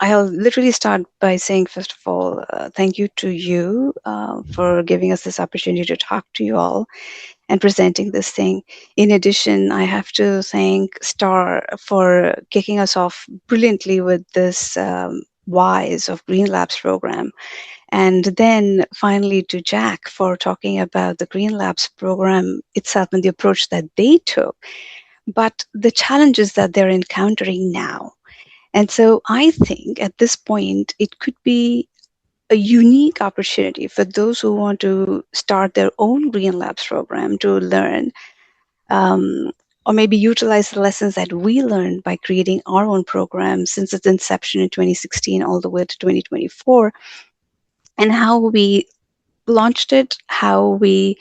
I'll literally start by saying, first of all, thank you to you for giving us this opportunity to talk to you all and presenting this thing. In addition, I have to thank Star for kicking us off brilliantly with this WISE of Greenlab's program. And then finally to Jack for talking about the Greenlab's program itself and the approach that they took, but the challenges that they're encountering now. And so I think at this point, it could be a unique opportunity for those who want to start their own Green Labs program to learn, um, or maybe utilize the lessons that we learned by creating our own program since its inception in 2016 all the way to 2024, and how we launched it, how we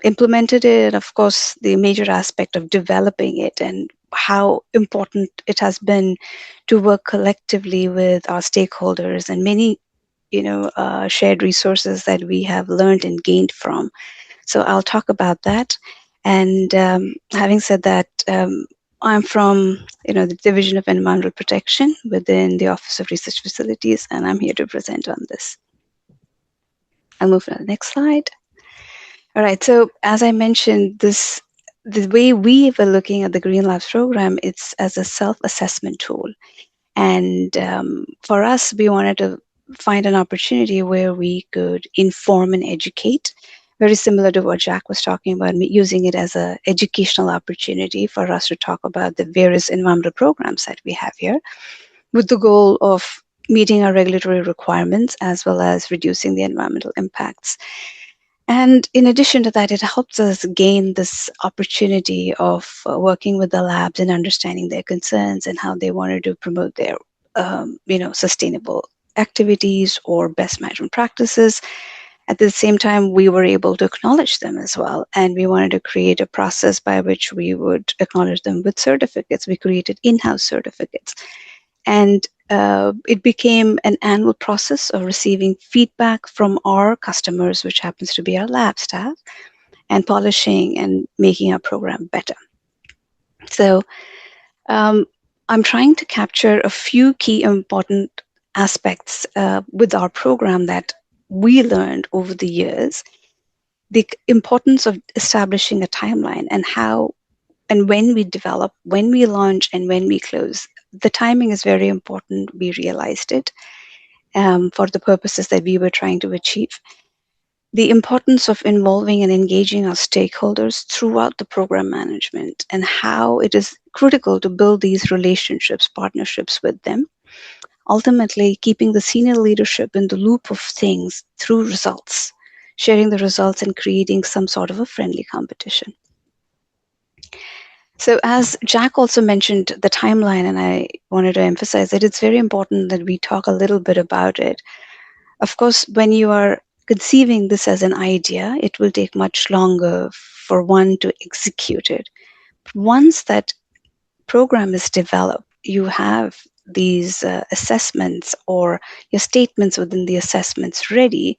implemented it, of course, the major aspect of developing it, and how important it has been to work collectively with our stakeholders and many shared resources that we have learned and gained from. So I'll talk about that. And having said that, I'm from the Division of Environmental Protection within the Office of Research Facilities, and I'm here to present on this. I'll move to the next slide. All right. So as I mentioned, the way we were looking at the Green Labs program, it's as a self-assessment tool. And for us, we wanted to find an opportunity where we could inform and educate, very similar to what Jack was talking about, using it as an educational opportunity for us to talk about the various environmental programs that we have here, with the goal of meeting our regulatory requirements as well as reducing the environmental impacts. And in addition to that, it helps us gain this opportunity of working with the labs and understanding their concerns and how they wanted to promote their, sustainable activities or best management practices. At the same time, we were able to acknowledge them as well. And we wanted to create a process by which we would acknowledge them with certificates. We created in-house certificates. And it became an annual process of receiving feedback from our customers, which happens to be our lab staff, and polishing and making our program better. So I'm trying to capture a few key important aspects with our program that we learned over the years. The importance of establishing a timeline and how and when we develop, when we launch, and when we close. The timing is very important. We realized it for the purposes that we were trying to achieve. The importance of involving and engaging our stakeholders throughout the program management and how it is critical to build these relationships, partnerships with them. Ultimately, keeping the senior leadership in the loop of things through results, sharing the results and creating some sort of a friendly competition. So as Jack also mentioned the timeline, and I wanted to emphasize that it's very important that we talk a little bit about it. Of course, when you are conceiving this as an idea, it will take much longer for one to execute it. Once that program is developed, you have these assessments or your statements within the assessments ready.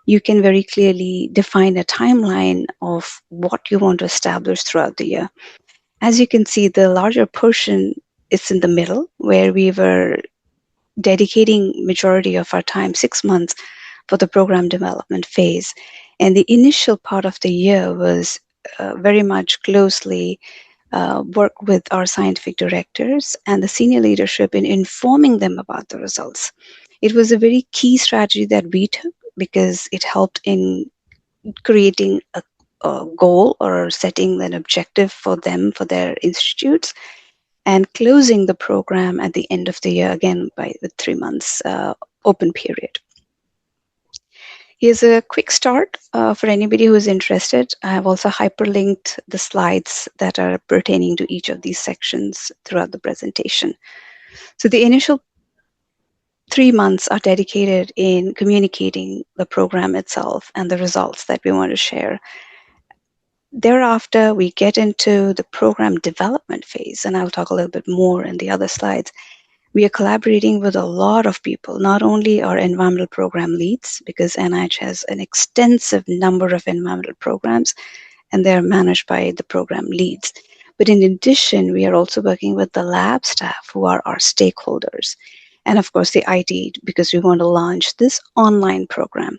You can very clearly define a timeline of what you want to establish throughout the year. As you can see, the larger portion is in the middle, where we were dedicating majority of our time, 6 months, for the program development phase. And the initial part of the year was very much closely work with our scientific directors and the senior leadership in informing them about the results. It was a very key strategy that we took because it helped in creating a goal or setting an objective for them, for their institutes, and closing the program at the end of the year, again, by the 3 months open period. Here's a quick start for anybody who is interested. I have also hyperlinked the slides that are pertaining to each of these sections throughout the presentation. So the initial 3 months are dedicated in communicating the program itself and the results that we want to share. Thereafter, we get into the program development phase, and I'll talk a little bit more in the other slides. We are collaborating with a lot of people, not only our environmental program leads, because NIH has an extensive number of environmental programs, and they're managed by the program leads. But in addition, we are also working with the lab staff who are our stakeholders. And of course, the IT, because we want to launch this online program.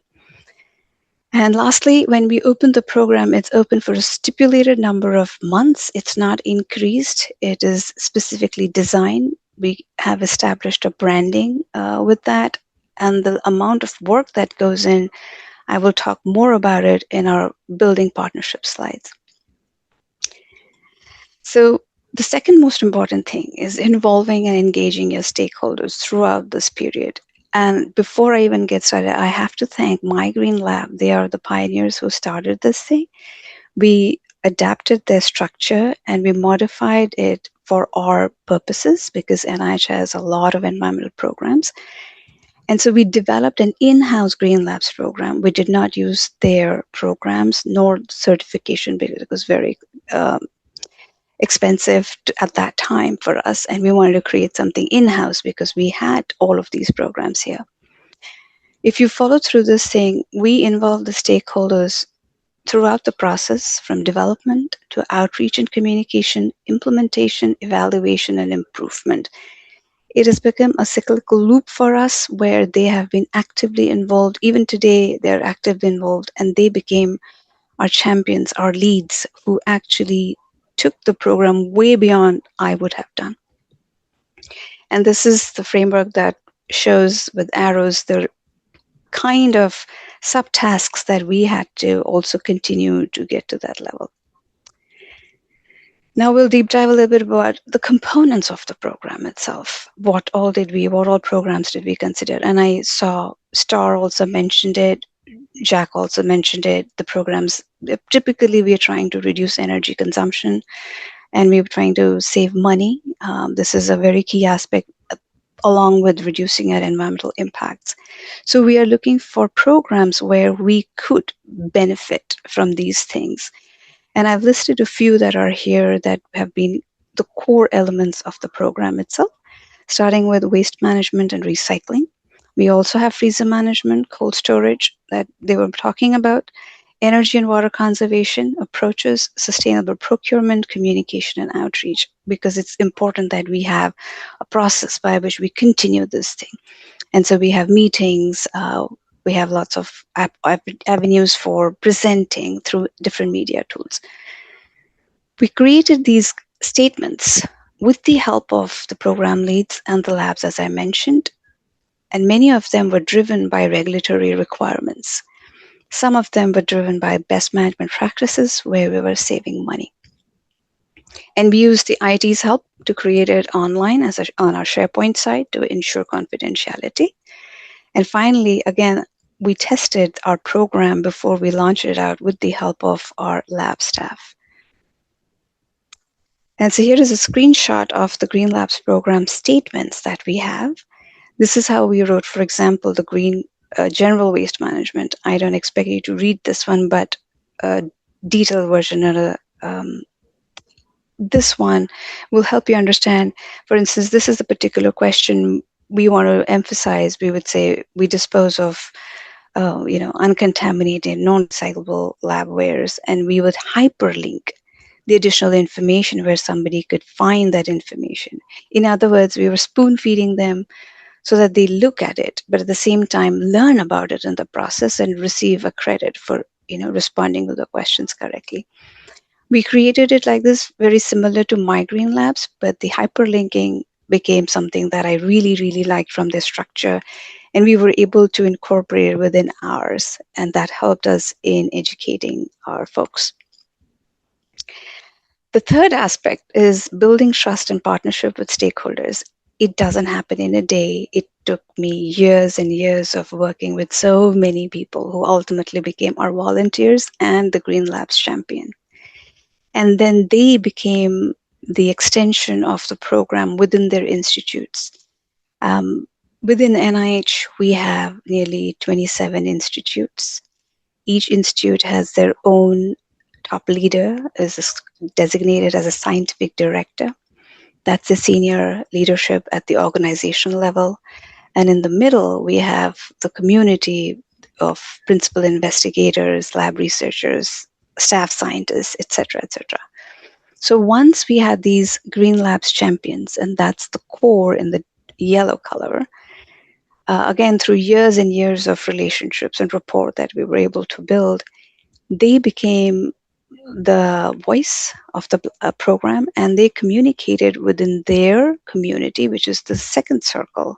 And lastly, when we open the program, it's open for a stipulated number of months. It's not increased. It is specifically designed. We have established a branding with that. And the amount of work that goes in, I will talk more about it in our building partnership slides. So the second most important thing is involving and engaging your stakeholders throughout this period. And before I even get started, I have to thank My Greenlab. They are the pioneers who started this thing. We adapted their structure and we modified it for our purposes because NIH has a lot of environmental programs. And so we developed an in-house Green Labs program. We did not use their programs nor certification because it was very expensive at that time for us. And we wanted to create something in-house because we had all of these programs here. If you follow through this thing, we involve the stakeholders throughout the process from development to outreach and communication, implementation, evaluation, and improvement. It has become a cyclical loop for us where they have been actively involved. Even today, they're actively involved and they became our champions, our leads who actually took the program way beyond I would have done. And this is the framework that shows with arrows the kind of subtasks that we had to also continue to get to that level. Now we'll deep dive a little bit about the components of the program itself. What all programs did we consider? And I saw Star also mentioned it. Jack also mentioned it. The programs, typically we are trying to reduce energy consumption and we're trying to save money. This is a very key aspect along with reducing our environmental impacts. So we are looking for programs where we could benefit from these things. And I've listed a few that are here that have been the core elements of the program itself, starting with waste management and recycling. We also have freezer management, cold storage that they were talking about, energy and water conservation approaches, sustainable procurement, communication, and outreach, because it's important that we have a process by which we continue this thing. And so we have meetings, we have lots of avenues for presenting through different media tools. We created these statements with the help of the program leads and the labs, as I mentioned, and many of them were driven by regulatory requirements. Some of them were driven by best management practices where we were saving money. And we used the IT's help to create it online on our SharePoint site to ensure confidentiality. And finally, again, we tested our program before we launched it out with the help of our lab staff. And so here is a screenshot of the Green Labs program statements that we have. This is how we wrote, for example, the green general waste management. I don't expect you to read this one, but a detailed version of this one will help you understand. For instance, this is a particular question we want to emphasize. We would say we dispose of uncontaminated, non-recyclable lab wares, and we would hyperlink the additional information where somebody could find that information. In other words, we were spoon-feeding them so that they look at it, but at the same time learn about it in the process and receive a credit for responding to the questions correctly. We created it like this, very similar to My Green Labs, but the hyperlinking became something that I really, really liked from their structure, and we were able to incorporate it within ours, and that helped us in educating our folks. The third aspect is building trust and partnership with stakeholders. It doesn't happen in a day. It took me years and years of working with so many people who ultimately became our volunteers and the Green Labs champion. And then they became the extension of the program within their institutes. Within NIH, we have nearly 27 institutes. Each institute has their own top leader, is designated as a scientific director. That's the senior leadership at the organizational level. And in the middle, we have the community of principal investigators, lab researchers, staff scientists, etc., etc. So once we had these Greenlab's champions, and that's the core in the yellow color, again, through years and years of relationships and rapport that we were able to build, they became the voice of the program, and they communicated within their community, which is the second circle.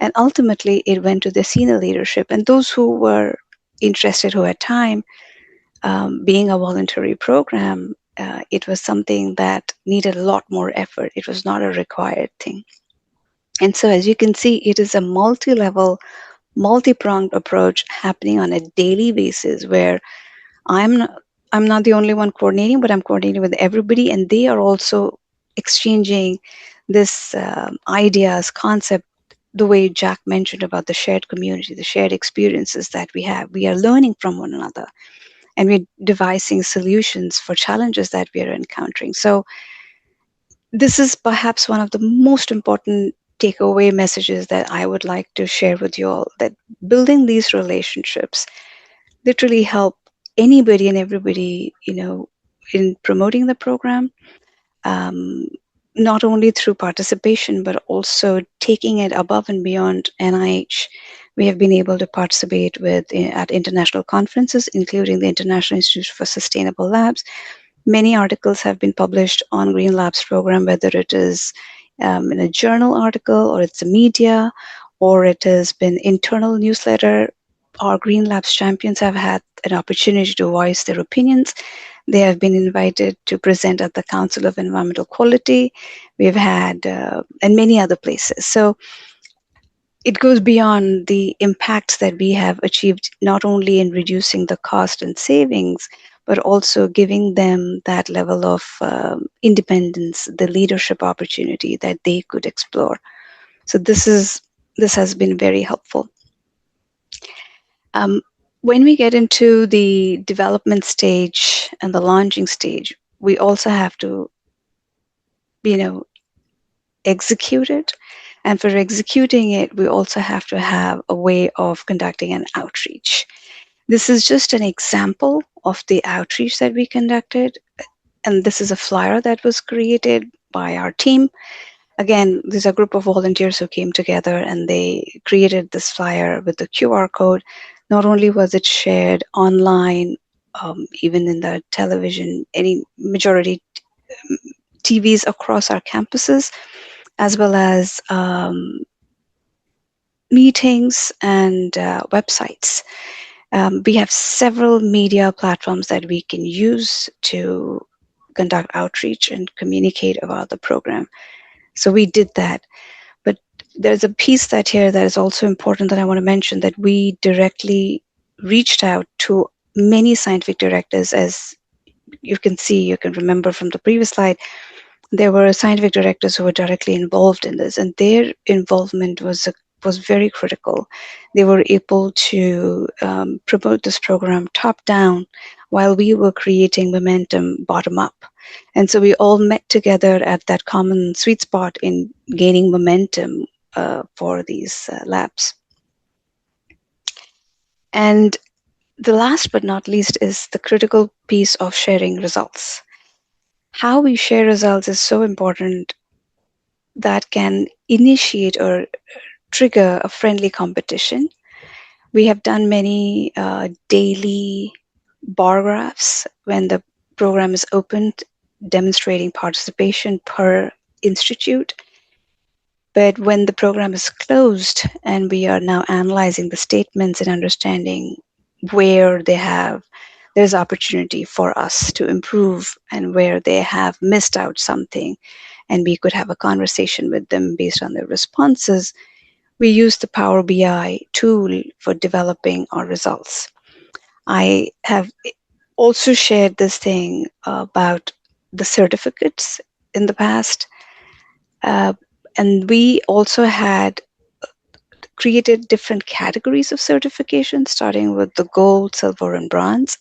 And ultimately, it went to the senior leadership and those who were interested, who had time. Being a voluntary program, it was something that needed a lot more effort. It was not a required thing. And so, as you can see, it is a multi level, multi pronged approach happening on a daily basis where I'm not, I'm not the only one coordinating, but I'm coordinating with everybody, and they are also exchanging this ideas, concept, the way Jack mentioned about the shared community, the shared experiences that we have. We are learning from one another, and we're devising solutions for challenges that we are encountering. So this is perhaps one of the most important takeaway messages that I would like to share with you all, that building these relationships literally help anybody and everybody, in promoting the program, um, not only through participation, but also taking it above and beyond NIH. We have been able to participate at international conferences, including the International Institute for Sustainable Labs. Many articles have been published on Green Labs program, whether it is in a journal article, or it's a media, or it has been internal newsletter. Our Green Labs champions have had an opportunity to voice their opinions. They have been invited to present at the Council of Environmental Quality. We've had, and many other places. So it goes beyond the impacts that we have achieved, not only in reducing the cost and savings, but also giving them that level of independence, the leadership opportunity that they could explore. So this has been very helpful. When we get into the development stage and the launching stage, we also have to, execute it. And for executing it, we also have to have a way of conducting an outreach. This is just an example of the outreach that we conducted. And this is a flyer that was created by our team. Again, there's a group of volunteers who came together and they created this flyer with the QR code. Not only was it shared online, even in the television, any majority TVs across our campuses, as well as meetings and websites. We have several media platforms that we can use to conduct outreach and communicate about the program. So we did that. But there's a piece that is also important that I want to mention, that we directly reached out to many scientific directors. As you can remember from the previous slide, there were scientific directors who were directly involved in this, and their involvement was very critical. They were able to promote this program top down while we were creating momentum bottom up. And so we all met together at that common sweet spot in gaining momentum for these labs. And the last but not least is the critical piece of sharing results. How we share results is so important, that can initiate or trigger a friendly competition. We have done many daily bar graphs when the program is opened, demonstrating participation per institute. But when the program is closed and we are now analyzing the statements and understanding where there's opportunity for us to improve and where they have missed out something, and we could have a conversation with them based on their responses, we use the Power BI tool for developing our results. I have also shared this thing about the certificates in the past. And we also had created different categories of certification, starting with the gold, silver, and bronze.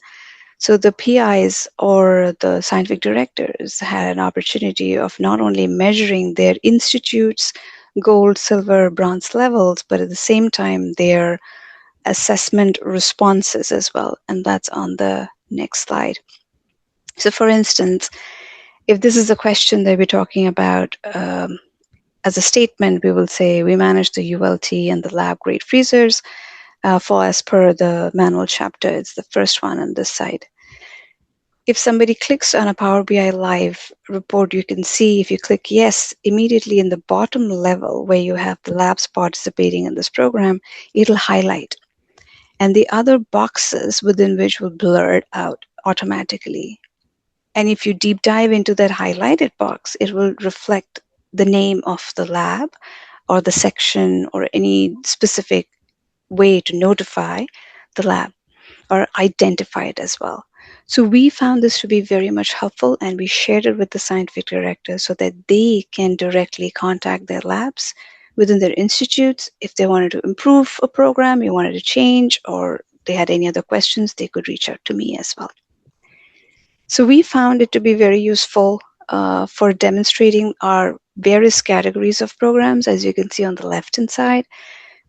So the PIs, or the scientific directors, had an opportunity of not only measuring their institute's gold, silver, bronze levels, but at the same time their assessment responses as well. And that's on the next slide. So for instance, If this is a question that we're talking about, as a statement, we will say we manage the ULT and the lab grade freezers for as per the manual chapter. It's the first one on this side. If somebody clicks on a Power BI Live report, you can see if you click yes, immediately in the bottom level where you have the labs participating in this program, it'll highlight. And the other boxes within which will blur out automatically. And if you deep dive into that highlighted box, it will reflect the name of the lab or the section or any specific way to notify the lab or identify it as well. So we found this to be very much helpful, and we shared it with the scientific directors so that they can directly contact their labs within their institutes. If they wanted to improve a program, you wanted to change, or they had any other questions, they could reach out to me as well. So we found it to be very useful for demonstrating our various categories of programs. As you can see on the left-hand side,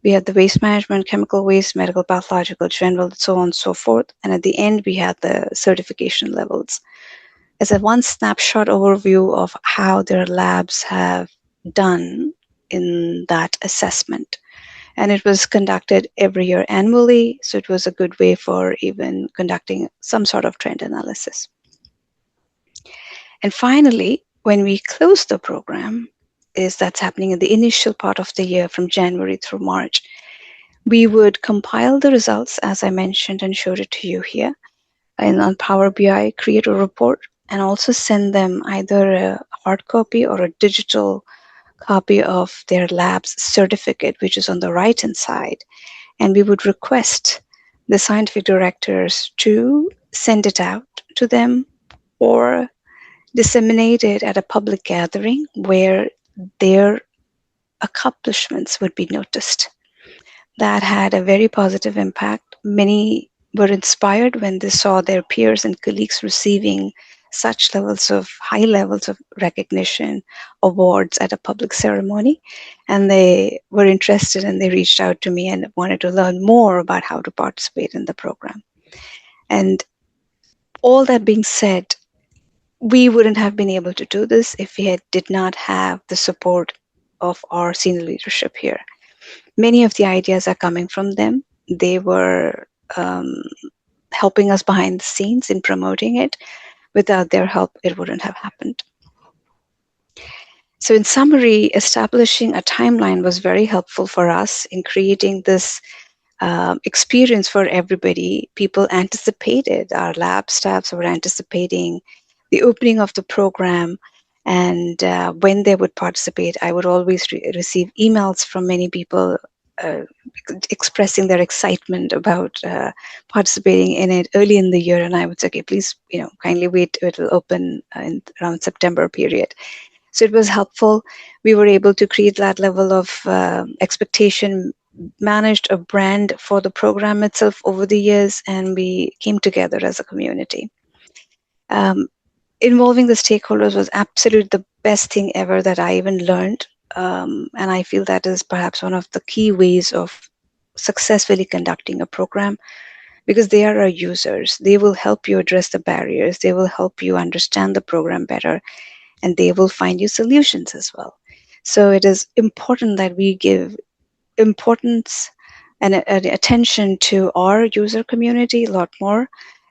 we had the waste management, chemical waste, medical, pathological, general, so on and so forth. And at the end, we had the certification levels as a one snapshot overview of how their labs have done in that assessment. And it was conducted every year annually, so it was a good way for even conducting some sort of trend analysis. And finally, when we close the program, that's happening in the initial part of the year from January through March, we would compile the results, as I mentioned and showed it to you here, and on Power BI, create a report, and also send them either a hard copy or a digital copy of their lab's certificate, which is on the right-hand side. And we would request the scientific directors to send it out to them or disseminate it at a public gathering where their accomplishments would be noticed. That had a very positive impact. Many were inspired when they saw their peers and colleagues receiving such high levels of recognition, awards at a public ceremony. And they were interested and they reached out to me and wanted to learn more about how to participate in the program. And all that being said, we wouldn't have been able to do this if we did not have the support of our senior leadership here. Many of the ideas are coming from them. They were helping us behind the scenes in promoting it. Without their help, it wouldn't have happened. So in summary, establishing a timeline was very helpful for us in creating this experience for everybody. People anticipated, our lab staffs were anticipating the opening of the program, and when they would participate, I would always receive emails from many people expressing their excitement about participating in it early in the year. And I would say, okay, please, kindly wait, it will open in around September period. So it was helpful. We were able to create that level of expectation, managed a brand for the program itself over the years, and we came together as a community. Involving the stakeholders was absolutely the best thing ever that I even learned. And I feel that is perhaps one of the key ways of successfully conducting a program, because they are our users. They will help you address the barriers. They will help you understand the program better, and they will find you solutions as well. So it is important that we give importance and attention to our user community a lot more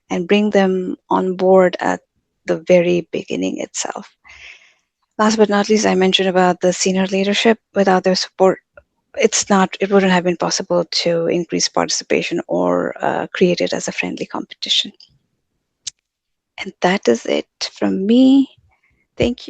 and bring them on board at the very beginning itself. Last but not least, I mentioned about the senior leadership. Without their support, it wouldn't have been possible to increase participation or create it as a friendly competition. And that is it from me. Thank you.